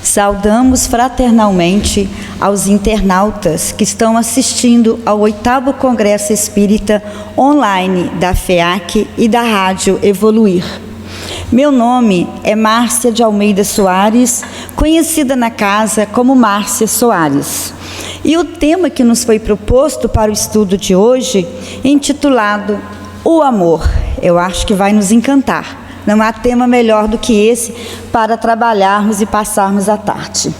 Saudamos fraternalmente aos internautas que estão assistindo ao 8º Congresso Espírita online da FEAC e da Rádio Evoluir. Meu nome é Márcia de Almeida Soares, conhecida na casa como Márcia Soares. E o tema que nos foi proposto para o estudo de hoje, intitulado O Amor, eu acho que vai nos encantar. Não há tema melhor do que esse para trabalharmos e passarmos a tarde.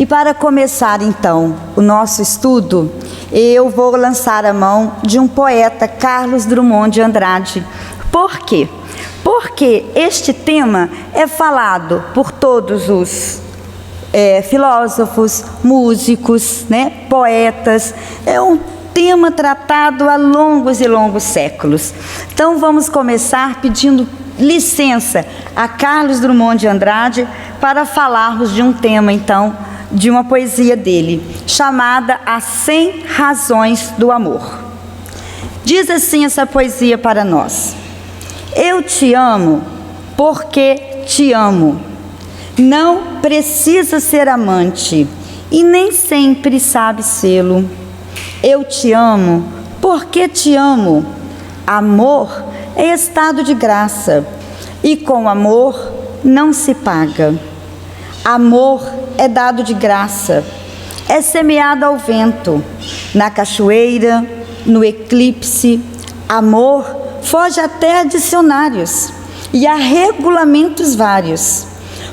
E para começar então o nosso estudo, eu vou lançar a mão de um poeta, Carlos Drummond de Andrade. Por quê? Porque este tema é falado por todos os filósofos, músicos, poetas. É um tema tratado há longos e longos séculos. Então vamos começar pedindo licença a Carlos Drummond de Andrade para falarmos de um tema, então, de uma poesia dele, chamada As 100 Razões do Amor. Diz assim essa poesia para nós: eu te amo porque te amo. Não precisa ser amante e nem sempre sabe sê-lo. Eu te amo porque te amo. Amor é estado de graça e com amor não se paga. Amor é dado de graça, é semeado ao vento, na cachoeira, no eclipse. Amor foge até a dicionários e a regulamentos vários.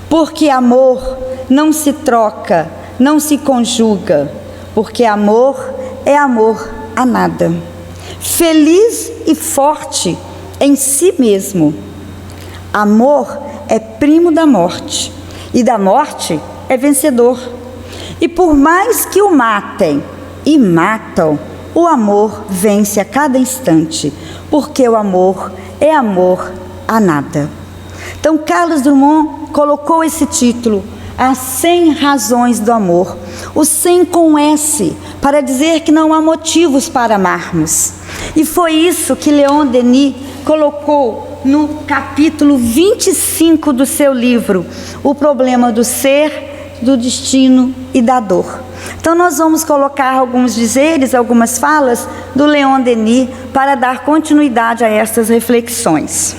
Porque amor não se troca, não se conjuga, porque amor é amor a nada. Feliz e forte em si mesmo. Amor é primo da morte, e da morte é vencedor. E por mais que o matem e matam, o amor vence a cada instante, porque o amor é amor a nada. Então, Carlos Drummond colocou esse título, As 100 Razões do Amor. O 100 com S, para dizer que não há motivos para amarmos. E foi isso que Leon Denis colocou no capítulo 25 do seu livro, O Problema do Ser, do Destino e da Dor. Então nós vamos colocar alguns dizeres, algumas falas do Leon Denis para dar continuidade a estas reflexões.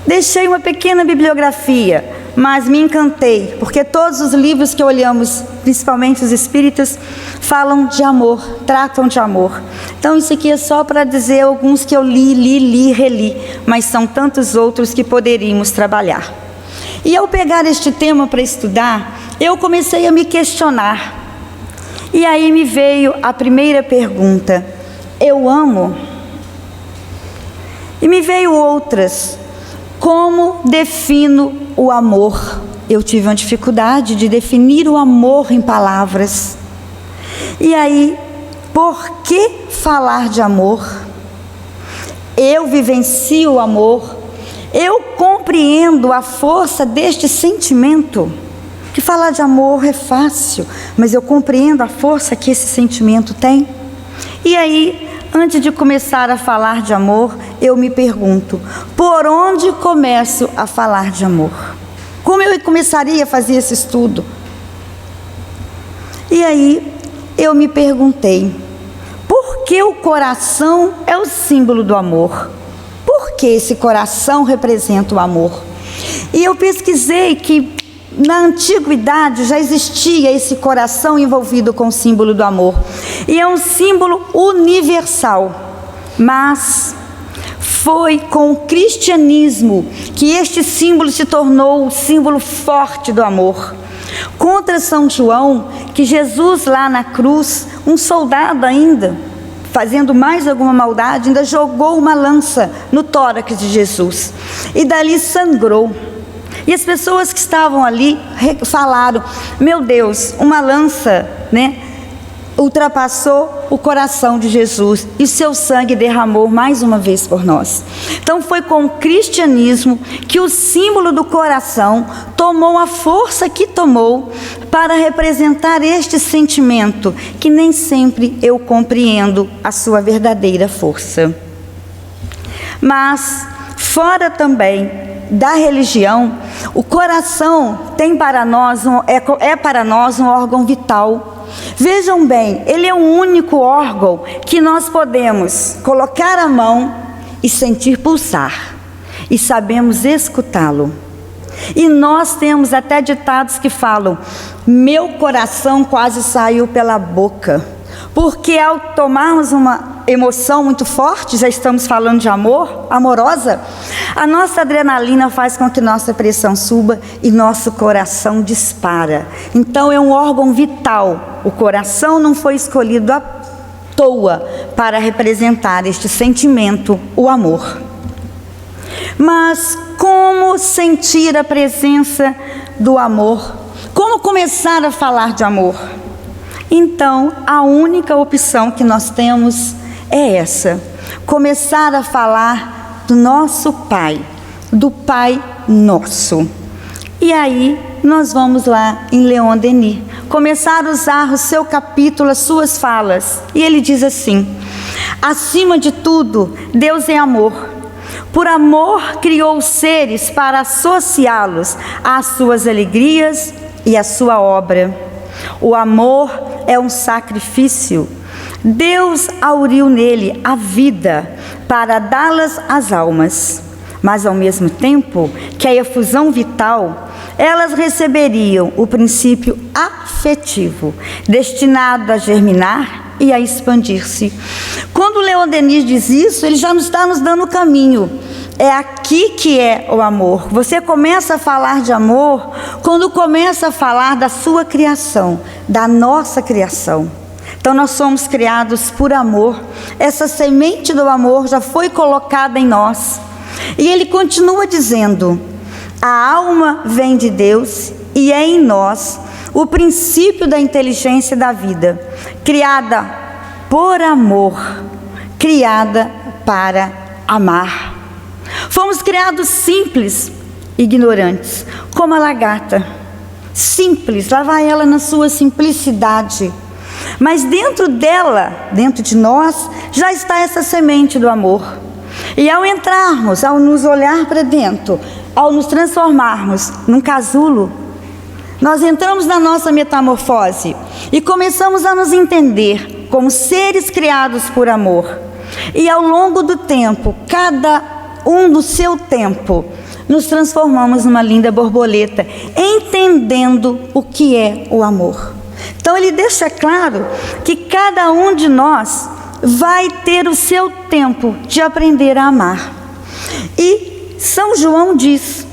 Deixei uma pequena bibliografia, mas me encantei, porque todos os livros que olhamos, principalmente os espíritas, falam de amor, tratam de amor. Então isso aqui é só para dizer alguns que eu li, reli, mas são tantos outros que poderíamos trabalhar. E ao pegar este tema para estudar, eu comecei a me questionar. E aí me veio a primeira pergunta: eu amo? E me veio outras. Como defino o amor? Eu tive uma dificuldade de definir o amor em palavras. E aí, por que falar de amor? Eu vivencio o amor. Eu compreendo a força deste sentimento. Que falar de amor é fácil, mas eu compreendo a força que esse sentimento tem. E aí, antes de começar a falar de amor, eu me pergunto, por onde começo a falar de amor? Como eu começaria a fazer esse estudo? E aí, eu me perguntei, por que o coração é o símbolo do amor? Por que esse coração representa o amor? E eu pesquisei que na antiguidade já existia esse coração envolvido com o símbolo do amor. E é um símbolo universal. Mas foi com o cristianismo que este símbolo se tornou o símbolo forte do amor. Contra São João, que Jesus lá na cruz, um soldado ainda, fazendo mais alguma maldade, ainda jogou uma lança no tórax de Jesus. E dali sangrou. E as pessoas que estavam ali falaram, meu Deus, uma lança, ultrapassou o coração de Jesus e seu sangue derramou mais uma vez por nós. Então foi com o cristianismo que o símbolo do coração tomou a força que tomou para representar este sentimento, que nem sempre eu compreendo a sua verdadeira força. Mas fora também da religião, o coração tem para nós para nós um órgão vital. Vejam bem, ele é o único órgão que nós podemos colocar a mão e sentir pulsar, e sabemos escutá-lo. E nós temos até ditados que falam: meu coração quase saiu pela boca, porque ao tomarmos uma emoção muito forte, já estamos falando de amor, amorosa, a nossa adrenalina faz com que nossa pressão suba e nosso coração dispara. Então é um órgão vital. O coração não foi escolhido à toa para representar este sentimento, o amor. Mas como sentir a presença do amor? Como começar a falar de amor? Então, a única opção que nós temos é essa: começar a falar do nosso Pai, do Pai Nosso. E aí, nós vamos lá em Leon Denis, começar a usar o seu capítulo, as suas falas. E ele diz assim: acima de tudo, Deus é amor. Por amor criou os seres para associá-los às suas alegrias e à sua obra. O amor é um sacrifício. Deus auriu nele a vida para dá-las às almas. Mas ao mesmo tempo que a efusão vital, elas receberiam o princípio afetivo, destinado a germinar e a expandir-se. Quando Leon Denis diz isso, ele já está nos dando o caminho. É aqui que é o amor. Você começa a falar de amor quando começa a falar da sua criação, da nossa criação. Então nós somos criados por amor. Essa semente do amor já foi colocada em nós. E ele continua dizendo: a alma vem de Deus e é em nós o princípio da inteligência da vida, criada por amor, criada para amar. Fomos criados simples, ignorantes, como a lagarta. Simples, lá vai ela na sua simplicidade. Mas dentro dela, dentro de nós, já está essa semente do amor. E ao entrarmos, ao nos olhar para dentro, ao nos transformarmos num casulo, nós entramos na nossa metamorfose e começamos a nos entender como seres criados por amor. E ao longo do tempo, cada um do seu tempo, nos transformamos numa linda borboleta, entendendo o que é o amor. Então ele deixa claro que cada um de nós vai ter o seu tempo de aprender a amar. E São João diz: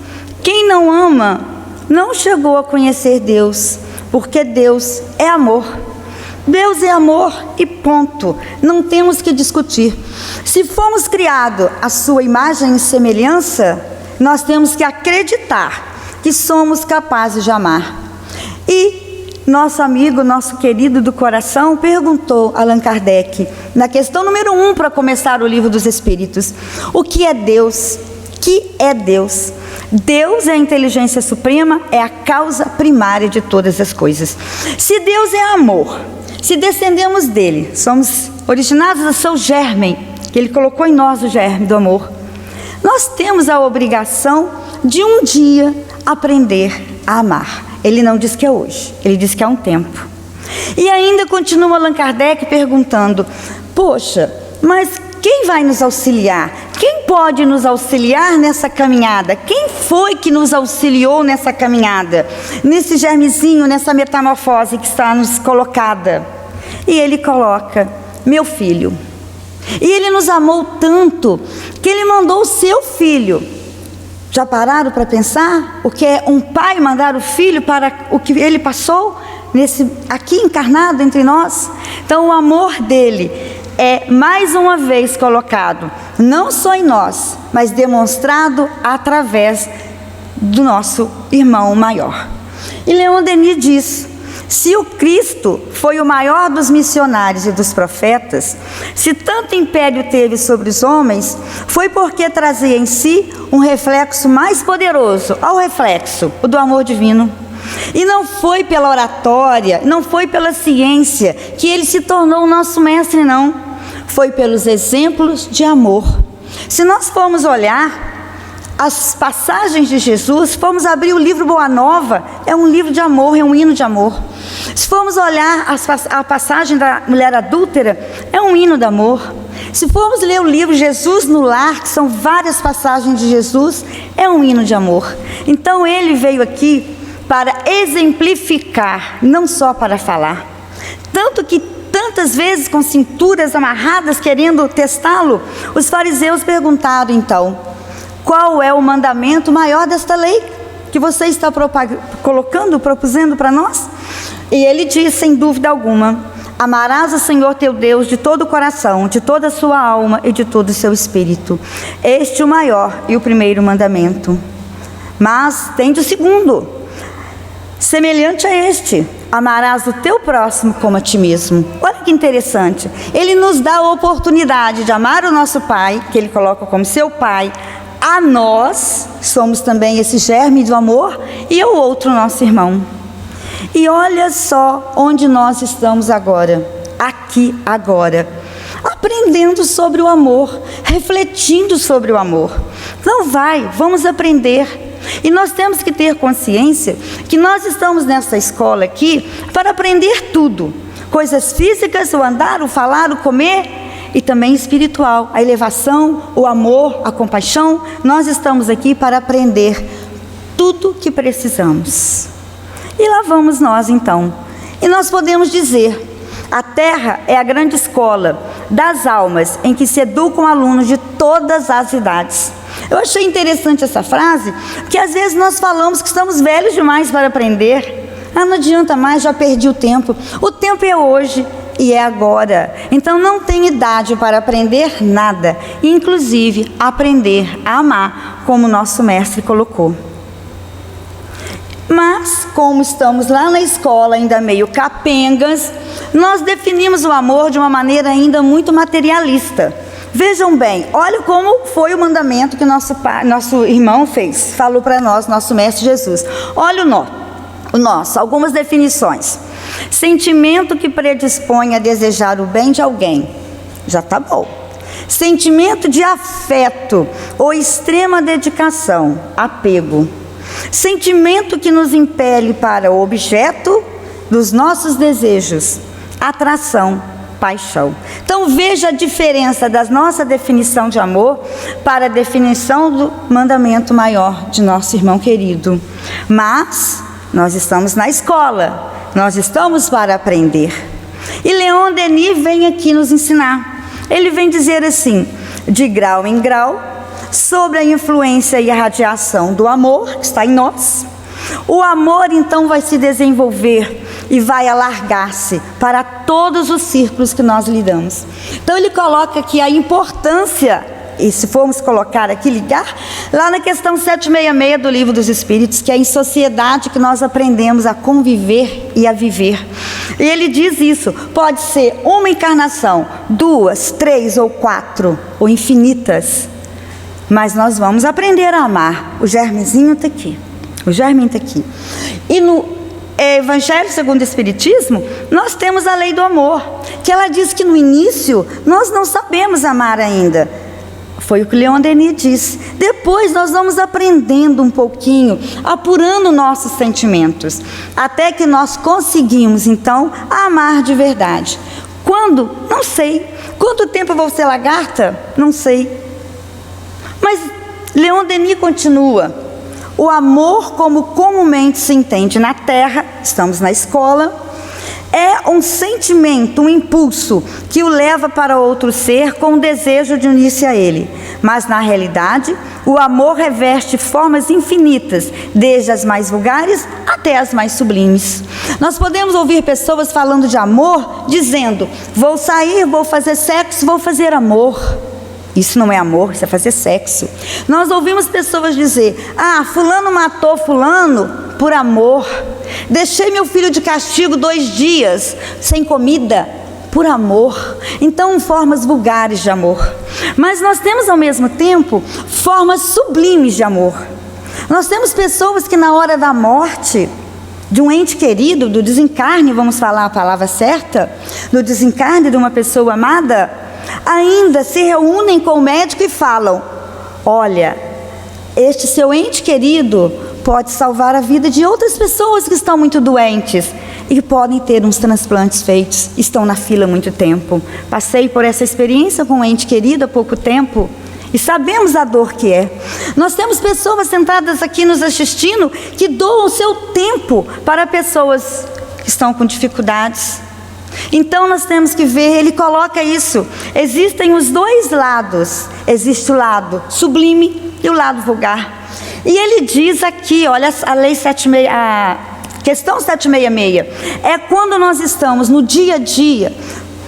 quem não ama não chegou a conhecer Deus, porque Deus é amor. Deus é amor e ponto. Não temos que discutir. Se fomos criados à sua imagem e semelhança, nós temos que acreditar que somos capazes de amar. E nosso amigo, nosso querido do coração, perguntou a Allan Kardec, na questão número 1, para começar o Livro dos Espíritos: o que é Deus? Que é Deus? Deus é a inteligência suprema, é a causa primária de todas as coisas. Se Deus é amor, se descendemos dele, somos originados do seu germe, que ele colocou em nós o germe do amor, nós temos a obrigação de um dia aprender a amar. Ele não diz que é hoje, ele diz que é um tempo. E ainda continua Allan Kardec perguntando: poxa, mas quem vai nos auxiliar? Quem pode nos auxiliar nessa caminhada? Quem foi que nos auxiliou nessa caminhada? Nesse germezinho, nessa metamorfose que está nos colocada? E ele coloca: meu filho. E ele nos amou tanto que ele mandou o seu filho. Já pararam para pensar o que é um pai mandar o filho para o que ele passou aqui encarnado entre nós? Então o amor dele é mais uma vez colocado, não só em nós, mas demonstrado através do nosso irmão maior. E Leon Denis diz: Se o Cristo foi o maior dos missionários e dos profetas, se tanto império teve sobre os homens, foi porque trazia em si um reflexo mais poderoso, ao reflexo, o do amor divino. E não foi pela oratória, não foi pela ciência que ele se tornou o nosso mestre, não. Foi pelos exemplos de amor. Se nós formos olhar as passagens de Jesus, formos abrir o livro Boa Nova, é um livro de amor, é um hino de amor. Se formos olhar a passagem da mulher adúltera, é um hino de amor. Se formos ler o livro Jesus no Lar, que são várias passagens de Jesus, é um hino de amor. Então ele veio aqui para exemplificar, não só para falar. Tanto que tantas vezes com cinturas amarradas querendo testá-lo, os fariseus perguntaram então: qual é o mandamento maior desta lei que você está propusendo para nós? E ele diz, sem dúvida alguma: amarás o Senhor teu Deus de todo o coração, de toda a sua alma e de todo o seu espírito. Este é o maior e o primeiro mandamento. Mas tem o segundo, semelhante a este: amarás o teu próximo como a ti mesmo. Olha que interessante, ele nos dá a oportunidade de amar o nosso Pai, que ele coloca como seu Pai. A nós, somos também esse germe do amor, e ao outro nosso irmão. E olha só onde nós estamos agora, aqui agora, aprendendo sobre o amor, refletindo sobre o amor. Então vamos aprender. E nós temos que ter consciência que nós estamos nessa escola aqui para aprender tudo. Coisas físicas, o andar, o falar, o comer, e também espiritual, a elevação, o amor, a compaixão. Nós estamos aqui para aprender tudo que precisamos. E lá vamos nós então. E nós podemos dizer: a Terra é a grande escola das almas, em que se educam alunos de todas as idades. Eu achei interessante essa frase, porque às vezes nós falamos que estamos velhos demais para aprender. Não adianta mais, já perdi o tempo. O tempo é hoje e é agora. Então não tem idade para aprender nada, inclusive aprender a amar, como o nosso mestre colocou. Mas, como estamos lá na escola, ainda meio capengas, nós definimos o amor de uma maneira ainda muito materialista. Vejam bem, olha como foi o mandamento que nosso irmão falou para nós, nosso mestre Jesus. Olha o nosso, algumas definições. Sentimento que predispõe a desejar o bem de alguém, já está bom. Sentimento de afeto ou extrema dedicação, apego. Sentimento que nos impele para o objeto dos nossos desejos, atração, paixão. Então veja a diferença da nossa definição de amor para a definição do mandamento maior de nosso irmão querido. Mas nós estamos na escola, nós estamos para aprender. E Leon Denis vem aqui nos ensinar. Ele vem dizer assim: de grau em grau, sobre a influência e a radiação do amor que está em nós, o amor então vai se desenvolver e vai alargar-se para todos os círculos que nós lidamos. Então ele coloca aqui a importância, e se formos colocar aqui, ligar, lá na questão 766 do Livro dos Espíritos, que é em sociedade que nós aprendemos a conviver e a viver. E ele diz isso: pode ser uma encarnação, 2, 3 ou 4, ou infinitas, mas nós vamos aprender a amar. O germezinho está aqui. O germe está aqui. E no Evangelho segundo o Espiritismo, nós temos a lei do amor, que ela diz que no início nós não sabemos amar ainda. Foi o que Leon Denis disse. Depois nós vamos aprendendo um pouquinho, apurando nossos sentimentos, até que nós conseguimos então amar de verdade. Quando? Não sei. Quanto tempo eu vou ser lagarta? Não sei. Mas Leon Denis continua: o amor, como comumente se entende na Terra, estamos na escola, é um sentimento, um impulso que o leva para outro ser com o desejo de unir-se a ele. Mas na realidade, o amor reveste formas infinitas, desde as mais vulgares até as mais sublimes. Nós podemos ouvir pessoas falando de amor, dizendo: vou sair, vou fazer sexo, vou fazer amor. Isso não é amor, isso é fazer sexo. Nós ouvimos pessoas dizer: fulano matou fulano por amor. Deixei meu filho de castigo 2 dias sem comida, por amor. Então, formas vulgares de amor. Mas nós temos ao mesmo tempo formas sublimes de amor. Nós temos pessoas que na hora da morte de um ente querido, do desencarne, vamos falar a palavra certa, do desencarne de uma pessoa amada, ainda se reúnem com o médico e falam: olha, este seu ente querido pode salvar a vida de outras pessoas que estão muito doentes e podem ter uns transplantes feitos, estão na fila há muito tempo. Passei por essa experiência com um ente querido há pouco tempo e sabemos a dor que é. Nós temos pessoas sentadas aqui nos assistindo que doam o seu tempo para pessoas que estão com dificuldades. Então nós temos que ver, ele coloca isso, existem os 2 lados, existe o lado sublime e o lado vulgar. E ele diz aqui, olha a lei 76, a questão 766, é quando nós estamos no dia a dia,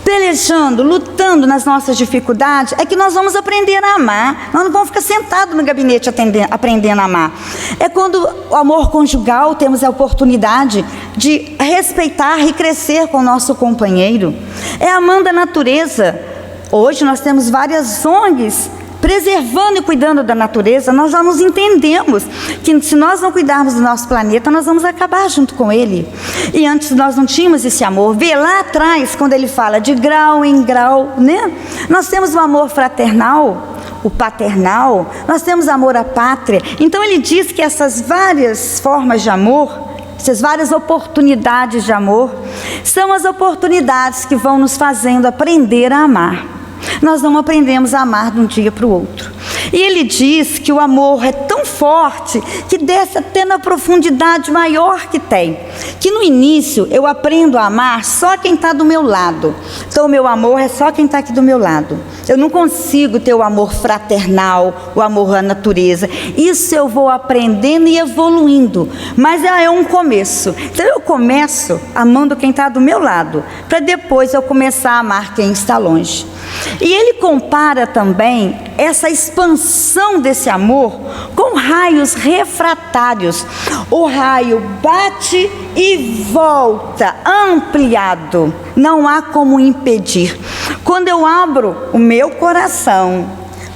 pelejando, lutando nas nossas dificuldades, é que nós vamos aprender a amar. Nós não vamos ficar sentados no gabinete aprendendo a amar. É quando o amor conjugal, temos a oportunidade de respeitar e crescer com o nosso companheiro. É amando a natureza. Hoje nós temos várias ONGs preservando e cuidando da natureza. Nós já nos entendemos que se nós não cuidarmos do nosso planeta, nós vamos acabar junto com ele. E antes nós não tínhamos esse amor. Vê lá atrás, quando ele fala de grau em grau, né? Nós temos o amor fraternal, o paternal, nós temos amor à pátria. Então ele diz que essas várias formas de amor, essas várias oportunidades de amor, são as oportunidades que vão nos fazendo aprender a amar. Nós não aprendemos a amar de um dia para o outro. E ele diz que o amor é tão forte que desce até na profundidade maior que tem. Que no início eu aprendo a amar só quem está do meu lado. Então o meu amor é só quem está aqui do meu lado. Eu não consigo ter o amor fraternal, o amor à natureza. Isso eu vou aprendendo e evoluindo. Mas é um começo. Então eu começo amando quem está do meu lado, para depois eu começar a amar quem está longe. E ele compara também essa expansão desse amor com raios refratários. O raio bate e volta, ampliado, não há como impedir. Quando eu abro o meu coração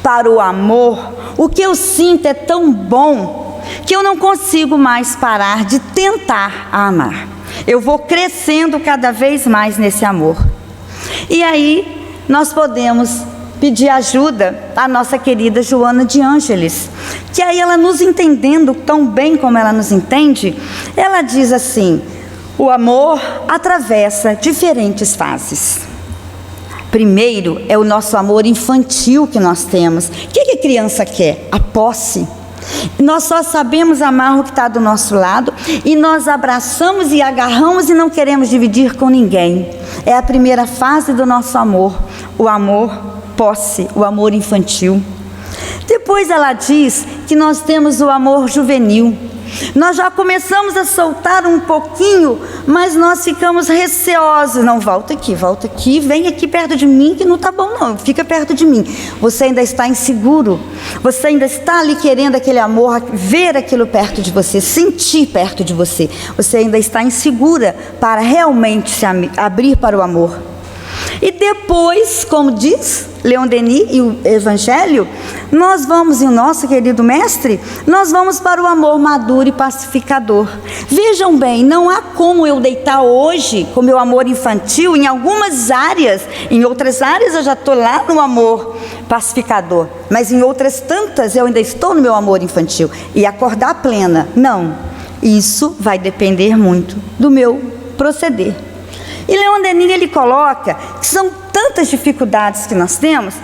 para o amor, o que eu sinto é tão bom que eu não consigo mais parar de tentar amar. Eu vou crescendo cada vez mais nesse amor. E aí nós podemos pedir ajuda à nossa querida Joana de Ângeles, que aí ela, nos entendendo tão bem como ela nos entende, ela diz assim: o amor atravessa diferentes fases. Primeiro é o nosso amor infantil que nós temos. O que a criança quer? A posse. Nós só sabemos amar o que está do nosso lado e nós abraçamos e agarramos e não queremos dividir com ninguém. É a primeira fase do nosso amor, o amor posse, o amor infantil. Depois ela diz que nós temos o amor juvenil. Nós já começamos a soltar um pouquinho, mas nós ficamos receosos. Não, volta aqui, vem aqui perto de mim que não está bom não, fica perto de mim. Você ainda está inseguro, você ainda está ali querendo aquele amor, ver aquilo perto de você, sentir perto de você. Você ainda está insegura para realmente se abrir para o amor. E depois, como diz Leon Denis e o Evangelho, nós vamos, e o nosso querido mestre, nós vamos para o amor maduro e pacificador. Vejam bem, não há como eu deitar hoje com meu amor infantil em algumas áreas, em outras áreas eu já estou lá no amor pacificador, mas em outras tantas eu ainda estou no meu amor infantil. E acordar plena, não, isso vai depender muito do meu proceder. E Leon Denis, ele coloca que são tantas dificuldades que nós temos,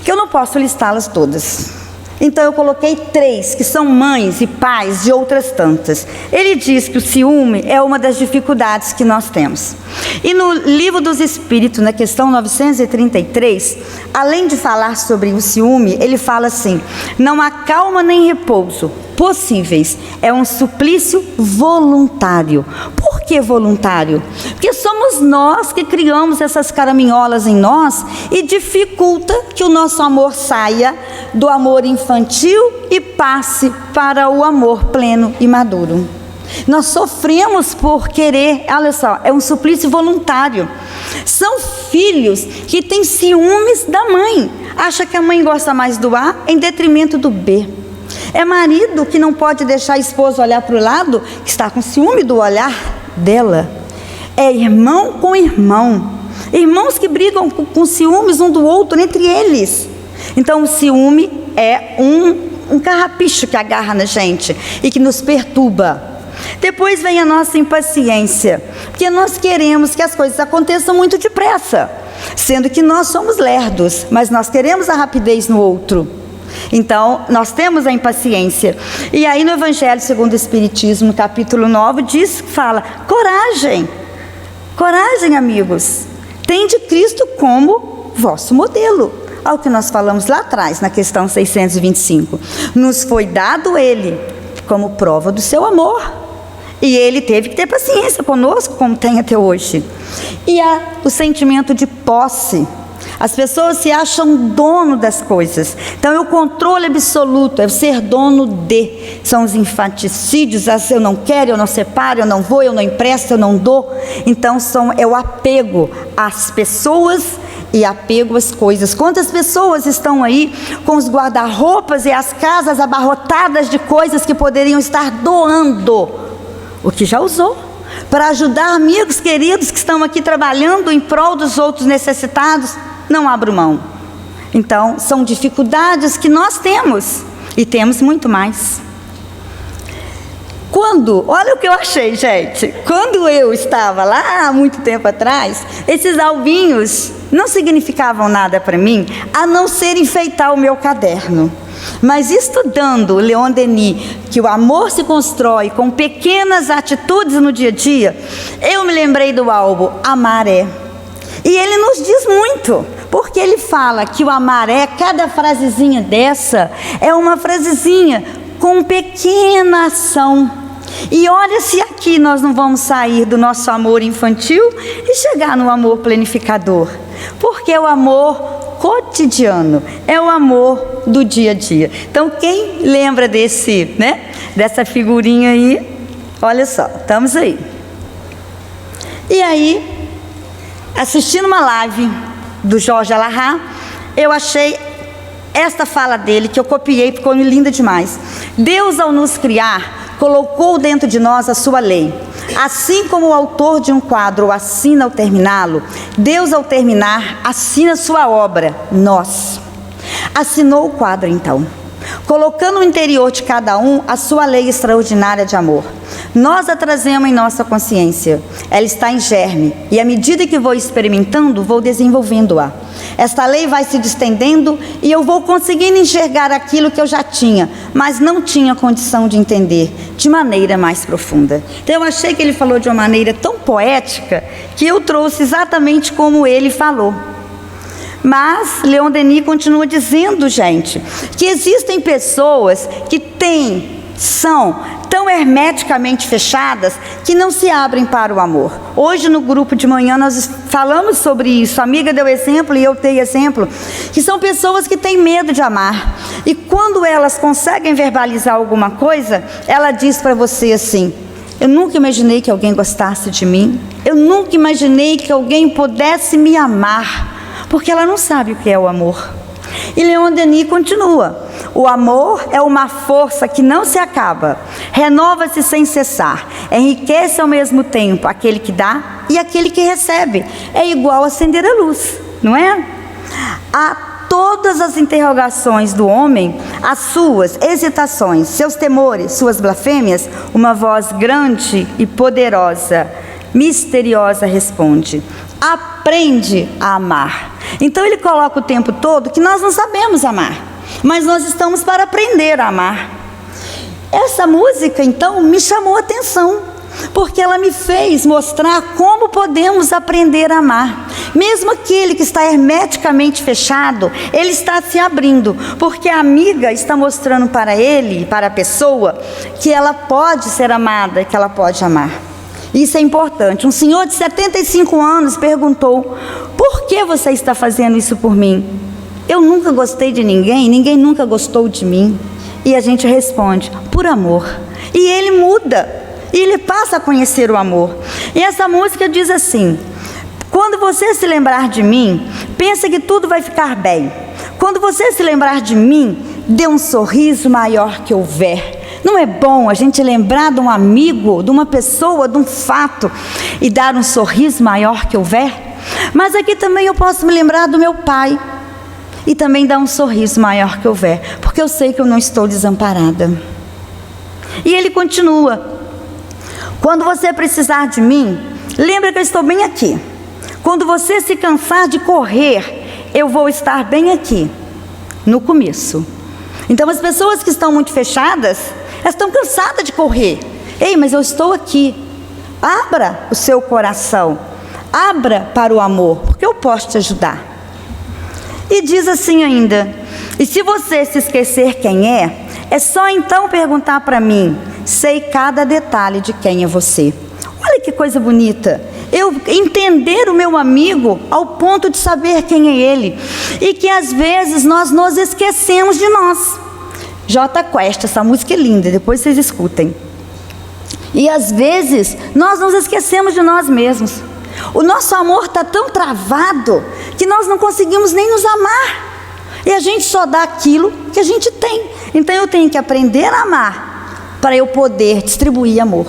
que eu não posso listá-las todas. Então eu coloquei 3, que são mães e pais de outras tantas. Ele diz que o ciúme é uma das dificuldades que nós temos. E no Livro dos Espíritos, na questão 933, além de falar sobre o ciúme, ele fala assim: não há calma nem repouso possíveis, é um suplício voluntário. Por que voluntário? Porque somos nós que criamos essas caraminholas em nós e dificulta que o nosso amor saia do amor infantil e passe para o amor pleno e maduro. Nós sofremos por querer, olha só, é um suplício voluntário. São filhos que têm ciúmes da mãe, acha que a mãe gosta mais do A em detrimento do B. É marido que não pode deixar a esposa olhar para o lado, que está com ciúme do olhar dela. É irmão com irmão, irmãos que brigam com ciúmes um do outro entre eles. Então o ciúme é um carrapicho que agarra na gente e que nos perturba. Depois vem a nossa impaciência, porque nós queremos que as coisas aconteçam muito depressa, sendo que nós somos lerdos, mas nós queremos a rapidez no outro. Então, nós temos a impaciência. E aí no Evangelho segundo o Espiritismo, no capítulo 9, fala, coragem, coragem, amigos, tende Cristo como vosso modelo. Ao que nós falamos lá atrás, na questão 625. Nos foi dado Ele como prova do seu amor. E Ele teve que ter paciência conosco, como tem até hoje. E há o sentimento de posse. As pessoas se acham dono das coisas. Então é o controle absoluto, é o ser dono de. São os infanticídios, eu não quero, eu não separo, eu não vou, eu não empresto, eu não dou. Então é o apego às pessoas e apego às coisas. Quantas pessoas estão aí com os guarda-roupas e as casas abarrotadas de coisas que poderiam estar doando o que já usou, para ajudar amigos queridos que estão aqui trabalhando em prol dos outros necessitados. Não abro mão. Então, são dificuldades que nós temos, e temos muito mais. Olha o que eu achei, gente, quando eu estava lá há muito tempo atrás, esses albinhos não significavam nada para mim, a não ser enfeitar o meu caderno. Mas estudando Leon Denis, que o amor se constrói com pequenas atitudes no dia a dia, eu me lembrei do álbum Amar é. E ele nos diz muito, porque ele fala que o amar é, cada frasezinha dessa, é uma frasezinha com pequena ação. E olha se aqui nós não vamos sair do nosso amor infantil e chegar no amor planificador. Porque é o amor cotidiano, é o amor do dia a dia. Então quem lembra dessa figurinha aí, olha só, estamos aí. E aí, assistindo uma live do Jorge Alahá, eu achei esta fala dele, que eu copiei, ficou linda demais. Deus, ao nos criar, colocou dentro de nós a sua lei. Assim como o autor de um quadro assina ao terminá-lo, Deus, ao terminar, assina sua obra, nós. Assinou o quadro, então, colocando no interior de cada um a sua lei extraordinária de amor. Nós a trazemos em nossa consciência. Ela está em germe, e à medida que vou experimentando, vou desenvolvendo-a. Esta lei vai se distendendo e eu vou conseguindo enxergar aquilo que eu já tinha, mas não tinha condição de entender de maneira mais profunda. Então eu achei que ele falou de uma maneira tão poética que eu trouxe exatamente como ele falou. Mas Leon Denis continua dizendo, gente, que existem pessoas que são tão hermeticamente fechadas que não se abrem para o amor. Hoje no grupo de manhã nós falamos sobre isso. A amiga deu exemplo e eu dei exemplo, que são pessoas que têm medo de amar. E quando elas conseguem verbalizar alguma coisa, ela diz para você assim: eu nunca imaginei que alguém gostasse de mim, eu nunca imaginei que alguém pudesse me amar, porque ela não sabe o que é o amor. E Leon Denis continua: o amor é uma força que não se acaba, renova-se sem cessar, enriquece ao mesmo tempo aquele que dá e aquele que recebe. É igual acender a luz, não é? A todas as interrogações do homem, as suas hesitações, seus temores, suas blasfêmias, uma voz grande e poderosa, misteriosa responde: aprende a amar. Então ele coloca o tempo todo que nós não sabemos amar, mas nós estamos para aprender a amar. Essa música então me chamou a atenção, porque ela me fez mostrar como podemos aprender a amar. Mesmo aquele que está hermeticamente fechado, ele está se abrindo, porque a amiga está mostrando para ele, para a pessoa, que ela pode ser amada, que ela pode amar. Isso é importante. Um senhor de 75 anos perguntou: por que você está fazendo isso por mim? Eu nunca gostei de ninguém, ninguém nunca gostou de mim. E a gente responde: por amor. E ele muda. e ele passa a conhecer o amor. E essa música diz assim: quando você se lembrar de mim, pensa que tudo vai ficar bem. Quando você se lembrar de mim, dê um sorriso maior que houver. Não é bom a gente lembrar de um amigo, de uma pessoa, de um fato e dar um sorriso maior que houver? Mas aqui também eu posso me lembrar do meu pai e também dar um sorriso maior que houver, porque eu sei que eu não estou desamparada. E ele continua: quando você precisar de mim, lembra que eu estou bem aqui. Quando você se cansar de correr, eu vou estar bem aqui, no começo. Então as pessoas que estão muito fechadas, elas estão cansadas de correr. Ei, mas eu estou aqui. Abra o seu coração, abra para o amor, porque eu posso te ajudar. E diz assim ainda: e se você se esquecer quem é só então perguntar para mim, sei cada detalhe de quem é você. Olha que coisa bonita, eu entender o meu amigo ao ponto de saber quem é ele, e que às vezes nós nos esquecemos de nós. J Quest, essa música é linda, depois vocês escutem. E às vezes nós nos esquecemos de nós mesmos. O nosso amor está tão travado que nós não conseguimos nem nos amar, e a gente só dá aquilo que a gente tem. Então eu tenho que aprender a amar para eu poder distribuir amor.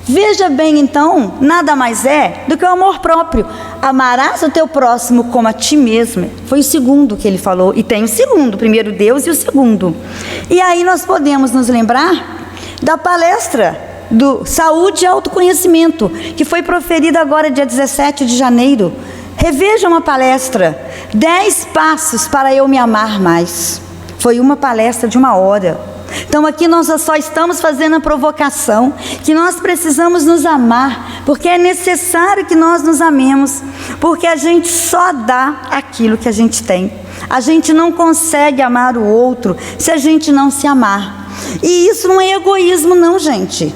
Veja bem, então, nada mais é do que o amor próprio. Amarás o teu próximo como a ti mesmo. Foi o segundo que ele falou, e tem o segundo, o primeiro Deus e o segundo. E aí nós podemos nos lembrar da palestra do Saúde e Autoconhecimento, que foi proferida agora dia 17 de janeiro. Revejam a palestra, 10 passos para eu me amar mais. Foi uma palestra de 1 hora. Então aqui nós só estamos fazendo a provocação que nós precisamos nos amar, porque é necessário que nós nos amemos, porque a gente só dá aquilo que a gente tem. A gente não consegue amar o outro se a gente não se amar. E isso não é egoísmo não, gente.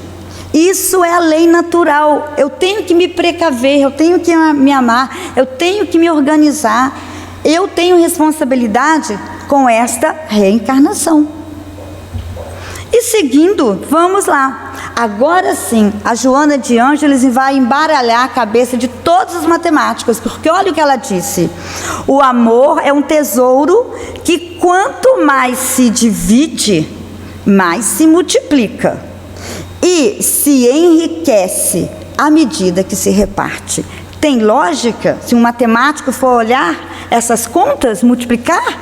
Isso é a lei natural. Eu tenho que me precaver, eu tenho que me amar, eu tenho que me organizar. Eu tenho responsabilidade com esta reencarnação. E seguindo, vamos lá. Agora sim, a Joana de Ângeles vai embaralhar a cabeça de todos os matemáticos, porque olha o que ela disse: o amor é um tesouro que quanto mais se divide, mais se multiplica e se enriquece à medida que se reparte. Tem lógica? Se um matemático for olhar essas contas, multiplicar,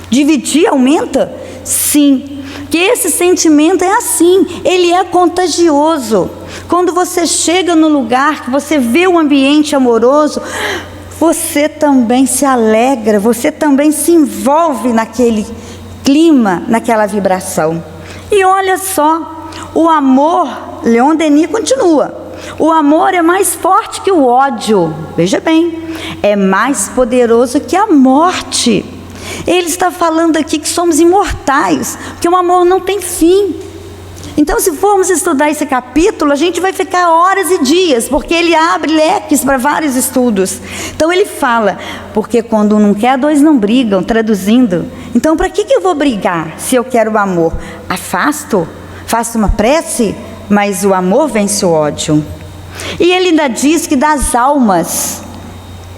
dividir, aumenta? Sim. Que esse sentimento é assim, ele é contagioso. Quando você chega no lugar, que você vê um ambiente amoroso, você também se alegra, você também se envolve naquele clima, naquela vibração. E olha só, o amor, Leon Denis continua: o amor é mais forte que o ódio. Veja bem, é mais poderoso que a morte. Ele está falando aqui que somos imortais, que o amor não tem fim. Então, se formos estudar esse capítulo, a gente vai ficar horas e dias, porque ele abre leques para vários estudos. Então ele fala, porque quando um não quer, dois não brigam, traduzindo. Então, para que eu vou brigar se eu quero o amor? Afasto, faço uma prece, mas o amor vence o ódio. E ele ainda diz que das almas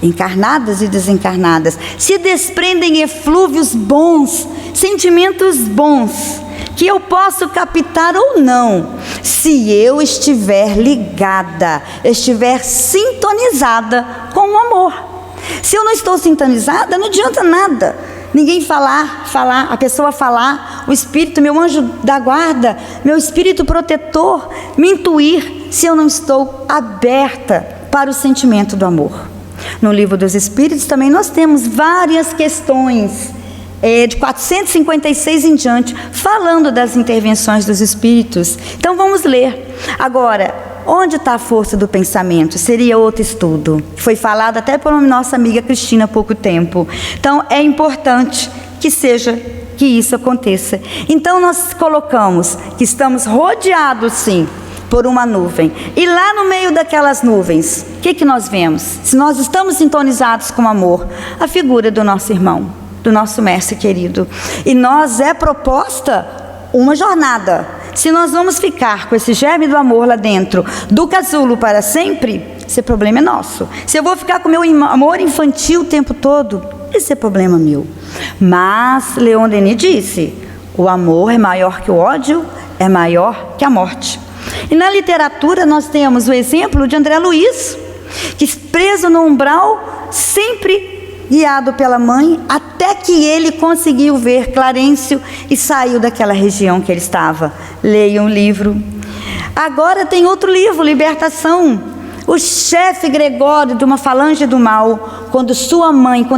encarnadas e desencarnadas se desprendem eflúvios bons, sentimentos bons, que eu posso captar ou não, se eu estiver ligada, estiver sintonizada com o amor. Se eu não estou sintonizada, não adianta nada. Ninguém falar, a pessoa falar, o espírito, meu anjo da guarda, meu espírito protetor, me intuir, se eu não estou aberta para o sentimento do amor. No Livro dos Espíritos também nós temos várias questões, de 456 em diante, falando das intervenções dos Espíritos. Então vamos ler. Agora, onde está a força do pensamento? Seria outro estudo, foi falado até por nossa amiga Cristina há pouco tempo. Então é importante que isso aconteça. Então nós colocamos que estamos rodeados sim por uma nuvem, e lá no meio daquelas nuvens, o que nós vemos? Se nós estamos sintonizados com amor, a figura do nosso irmão, do nosso mestre querido, e nós é proposta uma jornada. se nós vamos ficar com esse germe do amor lá dentro do casulo para sempre, esse problema é nosso. Se eu vou ficar com o meu amor infantil o tempo todo, esse é problema meu. Mas Leon Denis disse: o amor é maior que o ódio, é maior que a morte. E na literatura nós temos o exemplo de André Luiz, que preso no umbral, sempre guiado pela mãe, até que ele conseguiu ver Clarencio e saiu daquela região que ele estava. Leia um livro. Agora tem outro livro, Libertação. O chefe Gregório de uma falange do mal, quando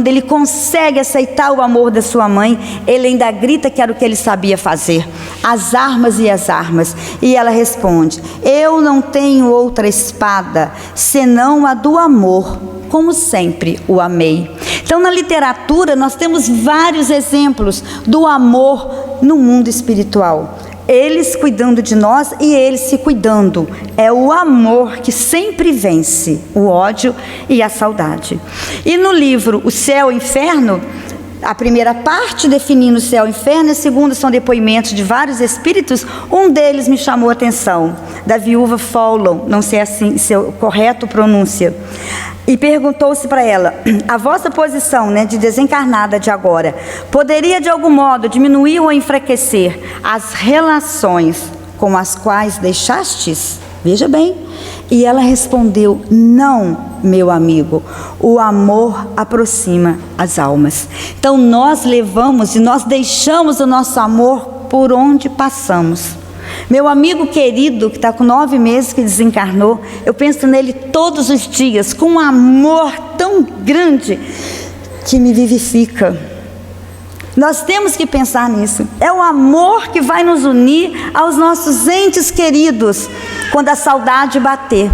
ele consegue aceitar o amor da sua mãe, ele ainda grita que era o que ele sabia fazer: as armas e as armas. E ela responde: eu não tenho outra espada senão a do amor, como sempre o amei. Então, na literatura nós temos vários exemplos do amor no mundo espiritual. Eles cuidando de nós e eles se cuidando. É o amor que sempre vence o ódio e a saudade. E no livro O Céu e o Inferno, a primeira parte definindo o céu e o inferno, a segunda são depoimentos de vários espíritos. Um deles me chamou a atenção, da viúva Fowlon, não sei assim se é o correto pronúncia. E perguntou-se para ela: a vossa posição, de desencarnada de agora, poderia de algum modo diminuir ou enfraquecer as relações com as quais deixastes? Veja bem. E ela respondeu: não, meu amigo, o amor aproxima as almas. Então nós levamos e nós deixamos o nosso amor por onde passamos. Meu amigo querido, que está com 9 meses que desencarnou, eu penso nele todos os dias, com um amor tão grande que me vivifica. Nós temos que pensar nisso. É o amor que vai nos unir aos nossos entes queridos quando a saudade bater.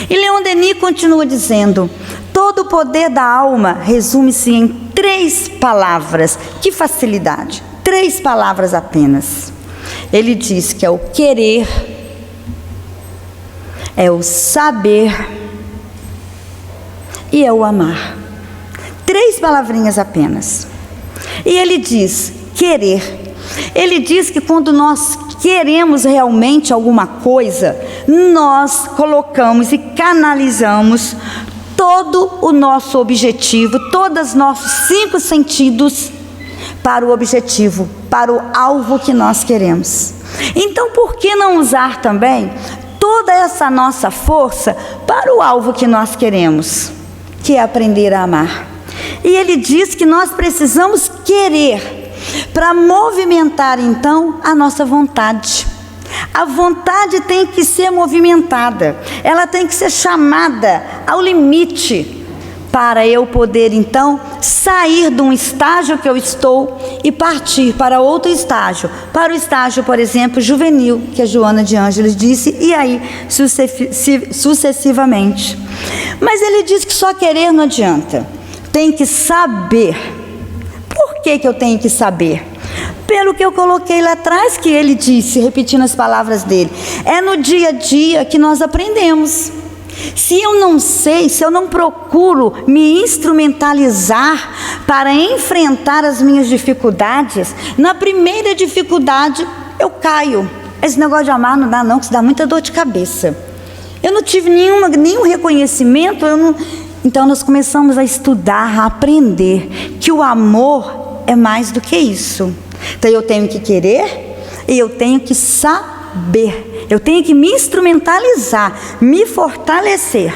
E Leon Denis continua dizendo: todo o poder da alma resume-se em 3 palavras. Que facilidade! 3 palavras apenas. Ele diz que é o querer, é o saber e é o amar. 3 palavrinhas apenas. E ele diz: querer. Ele diz que quando nós queremos realmente alguma coisa, nós colocamos e canalizamos todo o nosso objetivo, todos os nossos 5 sentidos para o objetivo, para o alvo que nós queremos. Então, por que não usar também toda essa nossa força para o alvo que nós queremos, que é aprender a amar? E ele diz que nós precisamos querer para movimentar então a nossa vontade. A vontade tem que ser movimentada, ela tem que ser chamada ao limite, para eu poder então sair de um estágio que eu estou e partir para outro estágio, para o estágio, por exemplo, juvenil, que a Joana de Ângeles disse, e aí sucessivamente. Mas ele diz que só querer não adianta, tem que saber. Por que eu tenho que saber? Pelo que eu coloquei lá atrás, que ele disse, repetindo as palavras dele, é no dia a dia que nós aprendemos. Se eu não sei, se eu não procuro me instrumentalizar para enfrentar as minhas dificuldades, na primeira dificuldade eu caio. Esse negócio de amar não dá não, que isso dá muita dor de cabeça. Eu não tive nenhum reconhecimento, então nós começamos a estudar, a aprender que o amor é mais do que isso. Então eu tenho que querer e eu tenho que saber. Eu tenho que me instrumentalizar, me fortalecer.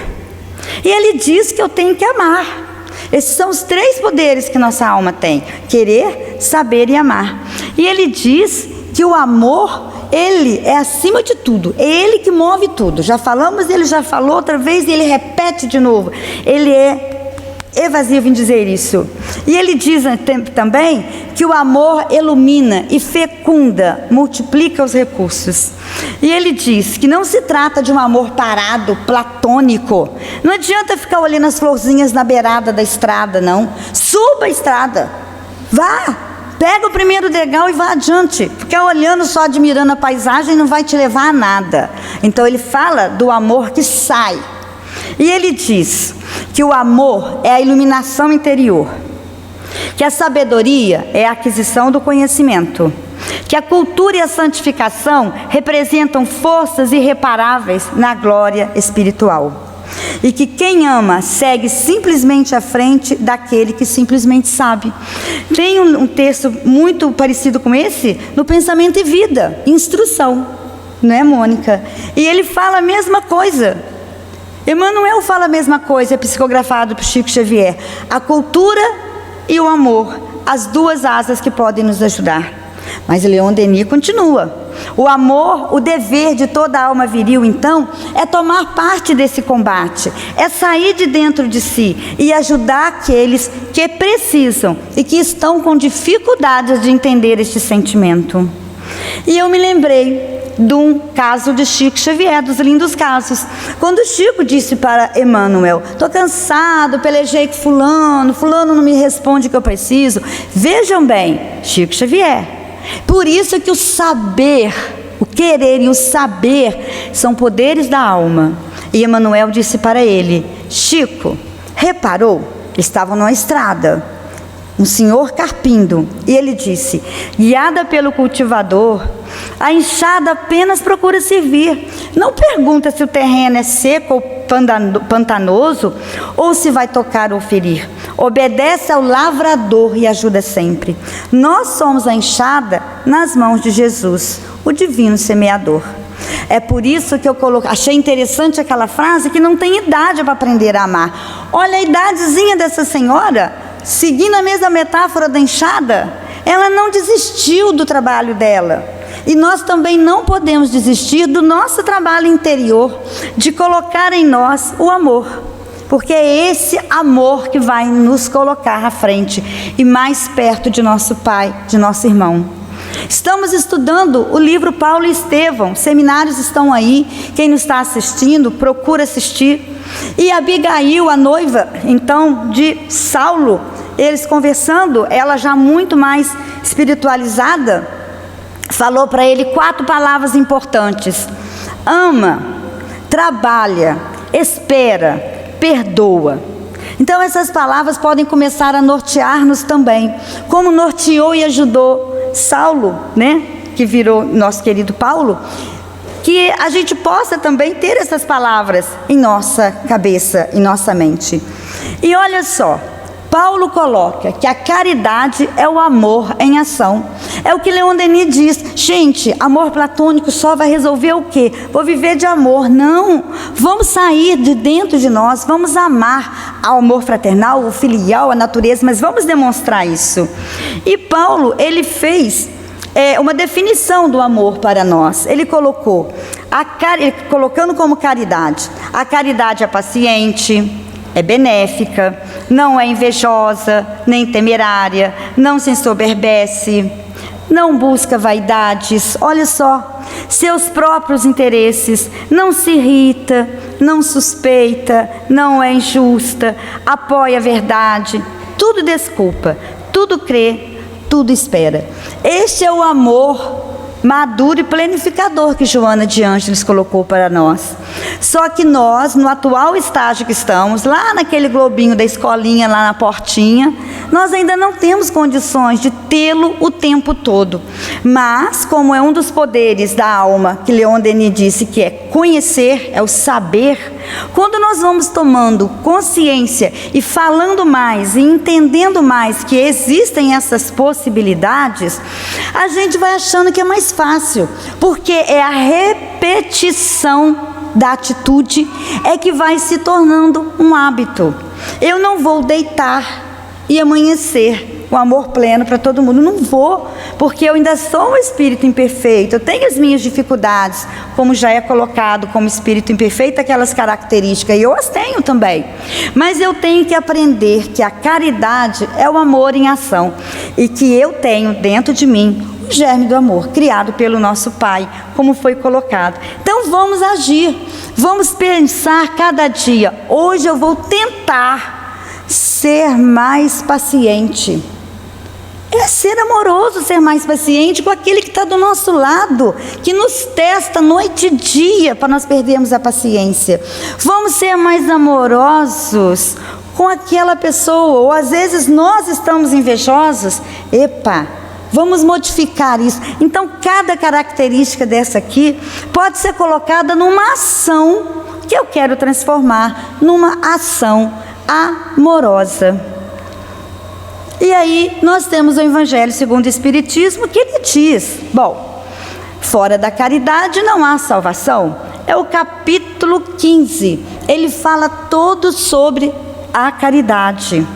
E ele diz que eu tenho que amar. Esses são os 3 poderes que nossa alma tem: querer, saber e amar. E ele diz que o amor, ele é acima de tudo, é ele que move tudo. Já falamos, ele já falou outra vez e ele repete de novo. Ele é evasivo em dizer isso. E ele diz também que o amor ilumina e fecunda, multiplica os recursos. E ele diz que não se trata de um amor parado, platônico. Não adianta ficar olhando as florzinhas na beirada da estrada, não. Suba a estrada, vá, pega o primeiro degrau e vá adiante. Ficar olhando só, admirando a paisagem, não vai te levar a nada. Então ele fala do amor que sai. E ele diz que o amor é a iluminação interior, que a sabedoria é a aquisição do conhecimento, que a cultura e a santificação representam forças irreparáveis na glória espiritual. E que quem ama segue simplesmente à frente daquele que simplesmente sabe. Tem um texto muito parecido com esse no Pensamento e Vida, Instrução, não é, Mônica? E ele fala a mesma coisa. Emmanuel fala a mesma coisa, é psicografado por Chico Xavier. A cultura e o amor, as duas asas que podem nos ajudar. Mas Leon Denis continua. O amor, o dever de toda alma viril, então, é tomar parte desse combate, é sair de dentro de si e ajudar aqueles que precisam e que estão com dificuldades de entender este sentimento. E eu me lembrei de um caso de Chico Xavier, dos lindos casos. Quando Chico disse para Emmanuel: estou cansado, pelejei com fulano não me responde o que eu preciso. Vejam bem, Chico Xavier. Por isso que o saber, o querer e o saber são poderes da alma. E Emmanuel disse para ele: Chico, reparou? Estavam numa estrada, um senhor carpindo, e ele disse: guiada pelo cultivador, a enxada apenas procura servir. Não pergunta se o terreno é seco ou pantanoso, ou se vai tocar ou ferir. Obedece ao lavrador e ajuda sempre. Nós somos a enxada nas mãos de Jesus, o divino semeador. É por isso que eu achei interessante aquela frase, que não tem idade para aprender a amar. Olha a idadezinha dessa senhora, seguindo a mesma metáfora da enxada. Ela não desistiu do trabalho dela. E nós também não podemos desistir do nosso trabalho interior, de colocar em nós o amor. Porque é esse amor que vai nos colocar à frente e mais perto de nosso Pai, de nosso irmão. Estamos estudando o livro Paulo e Estevão. Seminários estão aí. Quem não está assistindo, procura assistir. E Abigail, a noiva, então, de Saulo, eles conversando, ela já muito mais espiritualizada, falou para ele 4 palavras importantes: ama, trabalha, espera, perdoa. Então essas palavras podem começar a nortear-nos também, como norteou e ajudou Saulo, né? Que virou nosso querido Paulo. Que a gente possa também ter essas palavras em nossa cabeça, em nossa mente. E olha só, Paulo coloca que a caridade é o amor em ação. É o que Leon Denis diz: gente, amor platônico só vai resolver o quê? Vou viver de amor. Não, vamos sair de dentro de nós, vamos amar ao amor fraternal, o filial, a natureza, mas vamos demonstrar isso. E Paulo, ele fez uma definição do amor para nós. Ele colocou, colocando como caridade: a caridade é paciente, é benéfica, não é invejosa, nem temerária, não se ensoberbece, não busca vaidades, olha só, seus próprios interesses, não se irrita, não suspeita, não é injusta, apoia a verdade, tudo desculpa, tudo crê, tudo espera. Este é o amor maduro e planificador que Joana de Ângeles colocou para nós. Só que nós, no atual estágio que estamos, lá naquele globinho da escolinha, lá na portinha, nós ainda não temos condições de tê-lo o tempo todo. Mas, como é um dos poderes da alma, que Leon Denis disse que é conhecer, é o saber, quando nós vamos tomando consciência e falando mais e entendendo mais que existem essas possibilidades, a gente vai achando que é mais fácil, porque é a repetição da atitude é que vai se tornando um hábito. Eu não vou deitar e amanhecer com amor pleno para todo mundo, não vou, porque eu ainda sou um espírito imperfeito, eu tenho as minhas dificuldades, como já é colocado como espírito imperfeito, aquelas características, e eu as tenho também, mas eu tenho que aprender que a caridade é o amor em ação, e que eu tenho dentro de mim o germe do amor, criado pelo nosso Pai, como foi colocado. Então vamos agir, vamos pensar cada dia: hoje eu vou tentar ser mais paciente. É ser amoroso, ser mais paciente com aquele que está do nosso lado, que nos testa noite e dia para nós perdermos a paciência. Vamos ser mais amorosos com aquela pessoa, ou às vezes nós estamos invejosos. Epa, Vamos modificar isso. Então, cada característica dessa aqui pode ser colocada numa ação que eu quero transformar numa ação amorosa. E aí nós temos o Evangelho segundo o Espiritismo, que ele diz, bom, fora da caridade não há salvação. É o capítulo 15, ele fala todo sobre a caridade.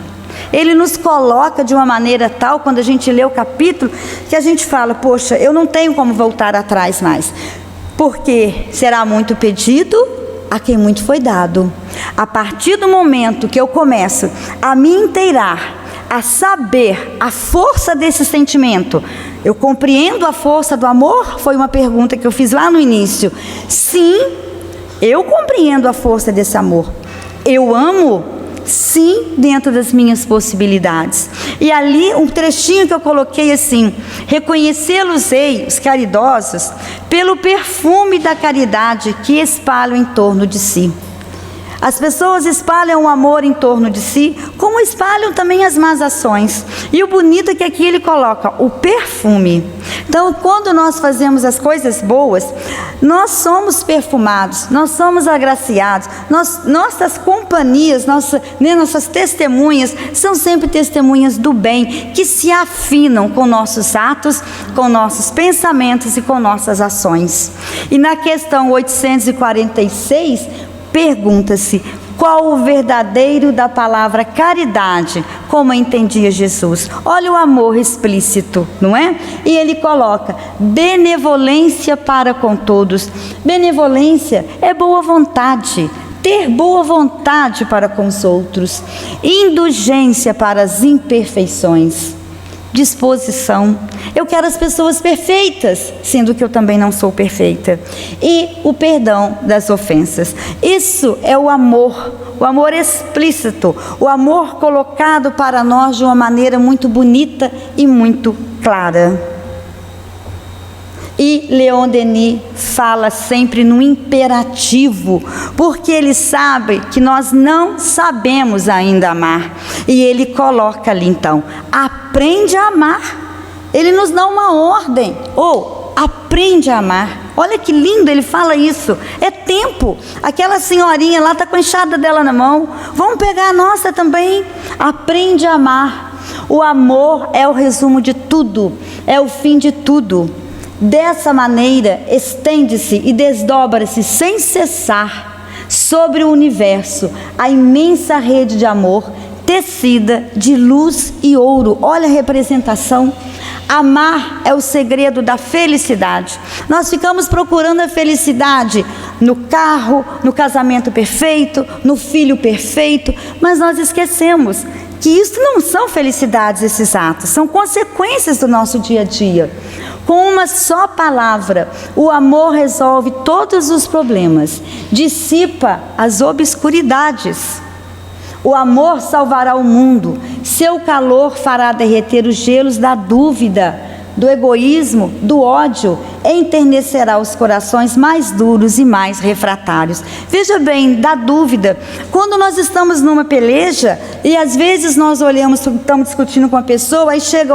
Ele nos coloca de uma maneira tal, quando a gente lê o capítulo, que a gente fala, poxa, eu não tenho como voltar atrás mais, porque será muito pedido a quem muito foi dado. A partir do momento que eu começo a me inteirar, a saber a força desse sentimento, eu compreendo a força do amor? Foi uma pergunta que eu fiz lá no início. Sim, eu compreendo a força desse amor. Eu amo? Sim, dentro das minhas possibilidades. E ali um trechinho que eu coloquei assim: reconhecê-los-ei, os caridosos, pelo perfume da caridade que espalham em torno de si. As pessoas espalham o amor em torno de si, como espalham também as más ações. E o bonito é que aqui ele coloca o perfume. Então, quando nós fazemos as coisas boas, nós somos perfumados, nós somos agraciados. Nossas companhias, nossas testemunhas, são sempre testemunhas do bem, que se afinam com nossos atos, com nossos pensamentos e com nossas ações. E na questão 846, pergunta-se: qual o verdadeiro da palavra caridade, como entendia Jesus? Olha o amor explícito, não é? E ele coloca benevolência para com todos. Benevolência é boa vontade, ter boa vontade para com os outros, indulgência para as imperfeições, disposição. Eu quero as pessoas perfeitas, sendo que eu também não sou perfeita. E o perdão das ofensas. Isso é o amor explícito, o amor colocado para nós de uma maneira muito bonita e muito clara. E Leon Denis fala sempre no imperativo, porque ele sabe que nós não sabemos ainda amar. E ele coloca ali então: aprende a amar. Ele nos dá uma ordem, aprende a amar. Olha que lindo, ele fala isso. É tempo. Aquela senhorinha lá está com a enxada dela na mão, vamos pegar a nossa também. Aprende a amar. O amor é o resumo de tudo, é o fim de tudo. Dessa maneira, estende-se e desdobra-se sem cessar sobre o universo a imensa rede de amor, tecida de luz e ouro. Olha a representação. Amar é o segredo da felicidade. Nós ficamos procurando a felicidade no carro, no casamento perfeito, no filho perfeito, mas nós esquecemos que isso não são felicidades, esses atos, são consequências do nosso dia a dia. Com uma só palavra, o amor resolve todos os problemas, dissipa as obscuridades. O amor salvará o mundo, seu calor fará derreter os gelos da dúvida, do egoísmo, do ódio, enternecerá os corações mais duros e mais refratários. Veja bem, da dúvida, quando nós estamos numa peleja e às vezes nós olhamos, estamos discutindo com uma pessoa, aí chega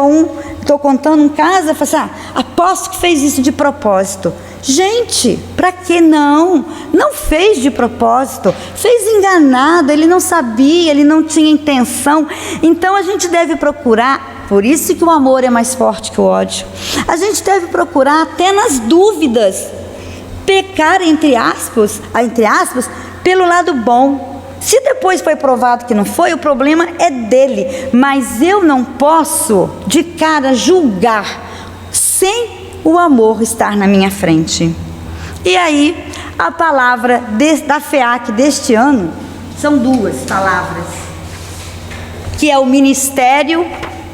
estou contando um caso, eu falo assim: aposto que fez isso de propósito. Gente, para que não? Não fez de propósito, fez enganado, ele não sabia, ele não tinha intenção. Então a gente deve procurar, por isso que o amor é mais forte que o ódio. A gente deve procurar até nas dúvidas, pecar entre aspas, pelo lado bom. Se depois foi provado que não foi, o problema é dele, mas eu não posso de cara julgar sem o amor estar na minha frente. E aí, a palavra da FEAC deste ano são duas palavras, que é o ministério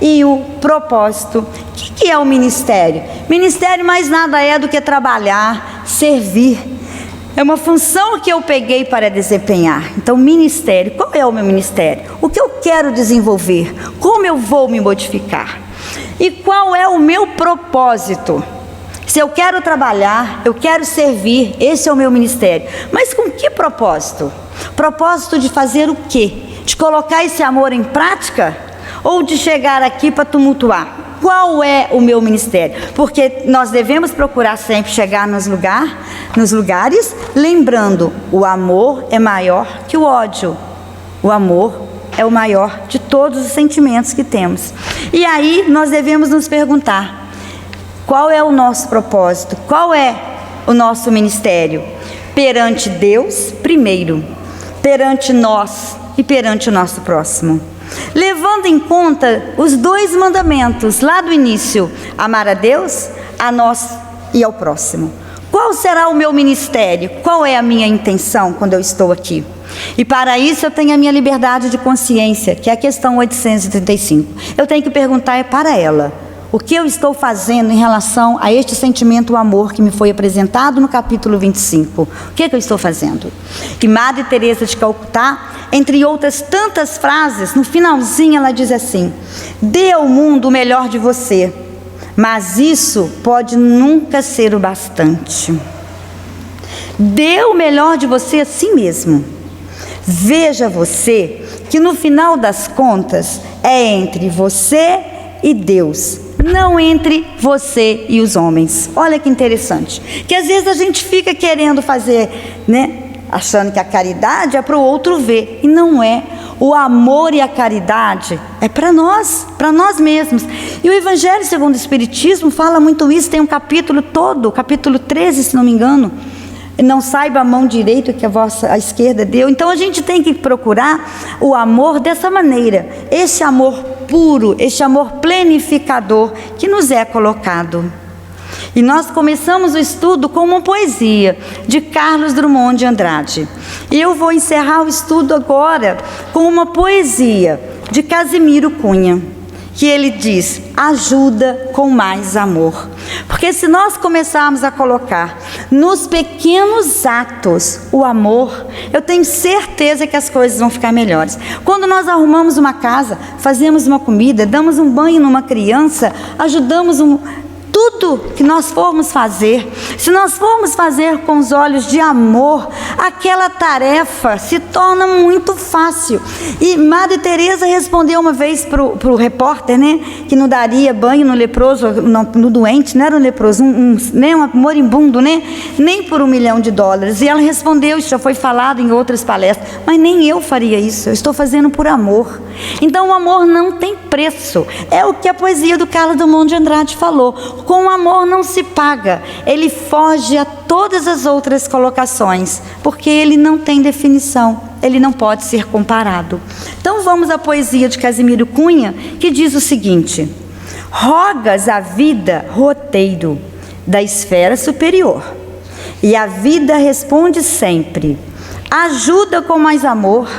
e o propósito. O que é o ministério? Ministério mais nada é do que trabalhar, servir. É uma função que eu peguei para desempenhar. Então, ministério, qual é o meu ministério? O que eu quero desenvolver? Como eu vou me modificar? E qual é o meu propósito? Se eu quero trabalhar, eu quero servir, esse é o meu ministério. Mas com que propósito? Propósito de fazer o quê? De colocar esse amor em prática? Ou de chegar aqui para tumultuar? Qual é o meu ministério? Porque nós devemos procurar sempre chegar nos lugares, lembrando, o amor é maior que o ódio. O amor é o maior de todos os sentimentos que temos. E aí nós devemos nos perguntar, qual é o nosso propósito? Qual é o nosso ministério? Perante Deus, primeiro, perante nós e perante o nosso próximo. Levando em conta os 2 mandamentos lá do início, amar a Deus, a nós e ao próximo. Qual será o meu ministério? Qual é a minha intenção quando eu estou aqui? E para isso eu tenho a minha liberdade de consciência, que é a questão 835. Eu tenho que perguntar para ela, o que eu estou fazendo em relação a este sentimento, o amor que me foi apresentado no capítulo 25? O que eu estou fazendo? E Madre Teresa de Calcutá, entre outras tantas frases, no finalzinho ela diz assim: dê ao mundo o melhor de você, mas isso pode nunca ser o bastante. Dê o melhor de você a si mesmo. Veja você que no final das contas é entre você e Deus, não entre você e os homens. Olha que interessante, que às vezes a gente fica querendo fazer, né, achando que a caridade é para o outro ver, e não é. O amor e a caridade é para nós mesmos. E o Evangelho segundo o Espiritismo fala muito isso, tem um capítulo todo, capítulo 13, se não me engano. Não saiba a mão direita que a esquerda deu. Então a gente tem que procurar o amor dessa maneira, esse amor puro, esse amor plenificador que nos é colocado. E nós começamos o estudo com uma poesia de Carlos Drummond de Andrade. E eu vou encerrar o estudo agora com uma poesia de Casimiro Cunha, que ele diz: ajuda com mais amor. Porque se nós começarmos a colocar nos pequenos atos o amor, eu tenho certeza que as coisas vão ficar melhores. Quando nós arrumamos uma casa, fazemos uma comida, damos um banho numa criança, ajudamos tudo que nós formos fazer, se nós formos fazer com os olhos de amor, aquela tarefa se torna muito fácil. E Madre Teresa respondeu uma vez para o repórter, né, que não daria banho no leproso, no doente, não era um leproso, um moribundo, né, nem por $1 milhão. E ela respondeu, isso já foi falado em outras palestras, mas nem eu faria isso, eu estou fazendo por amor. Então o amor não tem preço, é o que a poesia do Carlos Drummond de Andrade falou. Com o amor não se paga, ele foge a todas as outras colocações, porque ele não tem definição, ele não pode ser comparado. Então vamos à poesia de Casimiro Cunha, que diz o seguinte: rogas a vida roteiro da esfera superior, e a vida responde sempre, ajuda com mais amor,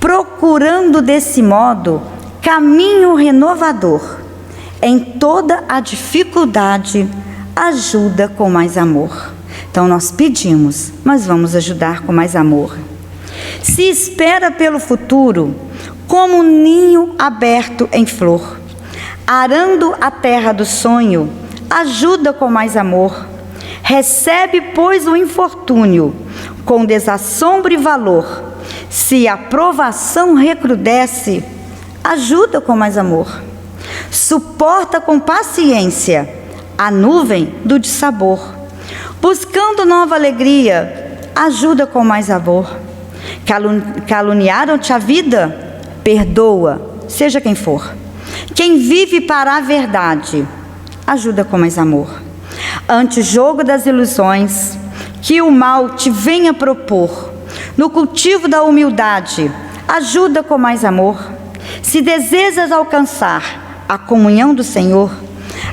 procurando desse modo caminho renovador. Em toda a dificuldade, ajuda com mais amor. Então nós pedimos, mas vamos ajudar com mais amor. Se espera pelo futuro, como um ninho aberto em flor, arando a terra do sonho, ajuda com mais amor. Recebe, pois, o infortúnio, com desassombro e valor. Se a provação recrudesce, ajuda com mais amor. Suporta com paciência a nuvem do dissabor. Buscando nova alegria, ajuda com mais amor. Caluniaram-te a vida? Perdoa, seja quem for. Quem vive para a verdade, ajuda com mais amor. Ante o jogo das ilusões, que o mal te venha propor, no cultivo da humildade, ajuda com mais amor. Se desejas alcançar a comunhão do Senhor,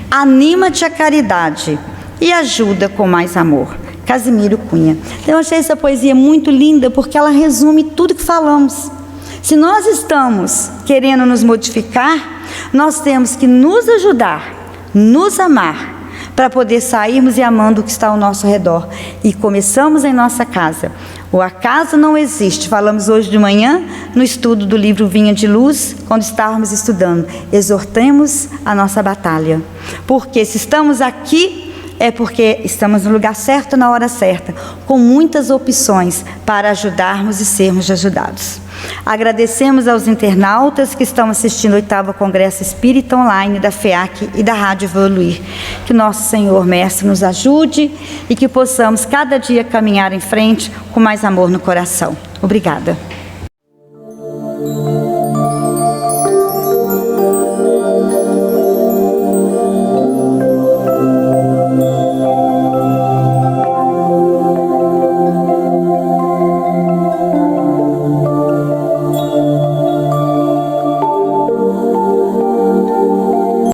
anima-te à caridade e ajuda com mais amor. Casimiro Cunha. Eu achei essa poesia muito linda, porque ela resume tudo que falamos. Se nós estamos querendo nos modificar, nós temos que nos ajudar, nos amar, para poder sairmos e amando o que está ao nosso redor. E começamos em nossa casa. O acaso não existe. Falamos hoje de manhã no estudo do livro Vinha de Luz, quando estávamos estudando. Exortemos a nossa batalha. Porque se estamos aqui, é porque estamos no lugar certo, na hora certa, com muitas opções para ajudarmos e sermos ajudados. Agradecemos aos internautas que estão assistindo o 8º Congresso Espírita Online da FEAC e da Rádio Evoluir. Que nosso Senhor Mestre nos ajude e que possamos cada dia caminhar em frente com mais amor no coração. Obrigada.